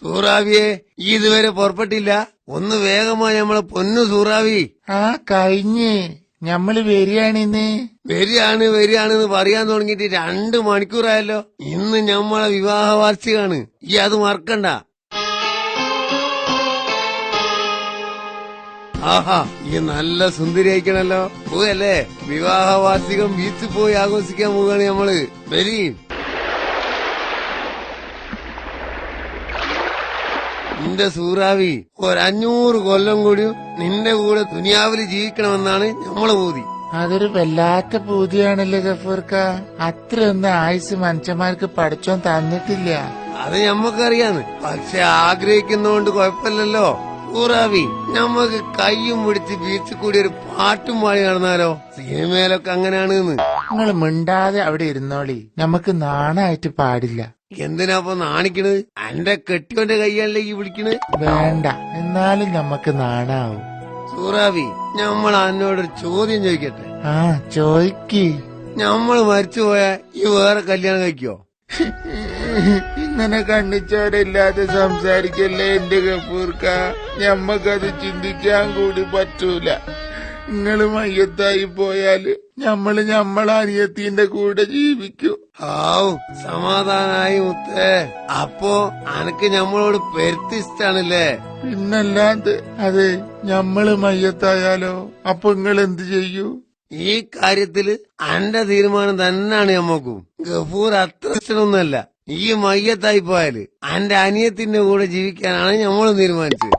സൂറാവിയെ ഈ ഇതുവരെ പുറപ്പെട്ടില്ല? ഒന്ന് വേഗമായി നമ്മളെ പൊന്നു സൂറാവി. കഴിഞ്ഞ് ഞമ്മള് വരികയാണിന്ന്. വരികയാണെന്ന് പറയാൻ തുടങ്ങിയിട്ട് 2 മണിക്കൂറായല്ലോ. ഇന്ന് ഞമ്മളെ വിവാഹ വാർഷികമാണ്, ഈ അത് മറക്കണ്ട. ആഹാ, ഈ നല്ല സുന്ദരി അയക്കണല്ലോ. പോയല്ലേ, വിവാഹ വാർഷികം ബീച്ചിൽ പോയി ആഘോഷിക്കാൻ പോവുകയാണ് നമ്മള്. വരി. നിന്റെ സൂറാവി 500 കൊല്ലം കൂടി നിന്റെ കൂടെ ദുനിയാവില് ജീവിക്കണമെന്നാണ് നമ്മളെ പൂതി. അതൊരു വല്ലാത്ത പൂതിയാണല്ലോ ഗഫൂർക്ക. അത്രയൊന്നും ആയുസ് മനുഷ്യന്മാർക്ക് പഠിച്ചോൻ തന്നിട്ടില്ല. അത് ഞമ്മക്കറിയാന്ന്, പക്ഷെ ആഗ്രഹിക്കുന്നോണ്ട് കുഴപ്പമില്ലല്ലോ. സൂറാവി, ഞമ്മക്ക് കയ്യും പിടിച്ച് ബീച്ചിൽ കൂടി ഒരു പാട്ടും പാടി നടന്നാലോ? സിനിമയിലൊക്കെ അങ്ങനെയാണ്. നിങ്ങൾ മിണ്ടാതെ അവിടെ ഇരുന്നോളി, ഞമ്മക്ക് നാണായിട്ട് പാടില്ല. എന്തിനാപ്പൊ നാണിക്കണത്? എന്റെ കെട്ടിയോന്റെ കയ്യാലേക്ക് വിളിക്കണ്. വേണ്ട, എന്നാലും ഞമ്മക്ക് നാണാവും. സൂറാവി, ഞമ്മൾ എന്നോടൊരു ചോദ്യം ചോദിക്കട്ടെ? ചോയ്ക്ക്. ഞമ്മള് മരിച്ചുപോയാ ഈ വേറെ കല്യാണം കഴിക്കോ? ഇങ്ങനെ കണ്ണിച്ചോരില്ലാതെ സംസാരിക്കല്ലേ എന്റെ ഗഫൂർക്ക. ഞമ്മക്കത് ചിന്തിക്കാൻ കൂടി പറ്റൂല. നിങ്ങള് മയ്യത്തായി പോയാല് ഞമ്മളെ അനിയത്തിന്റെ കൂടെ ജീവിക്കും. സമാധാനായി മുത്തേ. അപ്പോ അനക്ക് ഞമ്മളോട് പെരുത്തിഷ്ടാണല്ലേ? പിന്നല്ലാണ്ട്. അതെ, ഞമ്മള് മയ്യത്തായാലോ? അപ്പൊ നിങ്ങൾ എന്ത് ചെയ്യൂ? ഈ കാര്യത്തില് എന്റെ തീരുമാനം തന്നെയാണ് ഞമ്മക്കും. ഗഫൂർ അത്ര ഇഷ്ടമൊന്നുമല്ല. ഈ മയ്യത്തായി പോയാല് എന്റെ അനിയത്തിന്റെ കൂടെ ജീവിക്കാനാണ് ഞമ്മളും തീരുമാനിച്ചത്.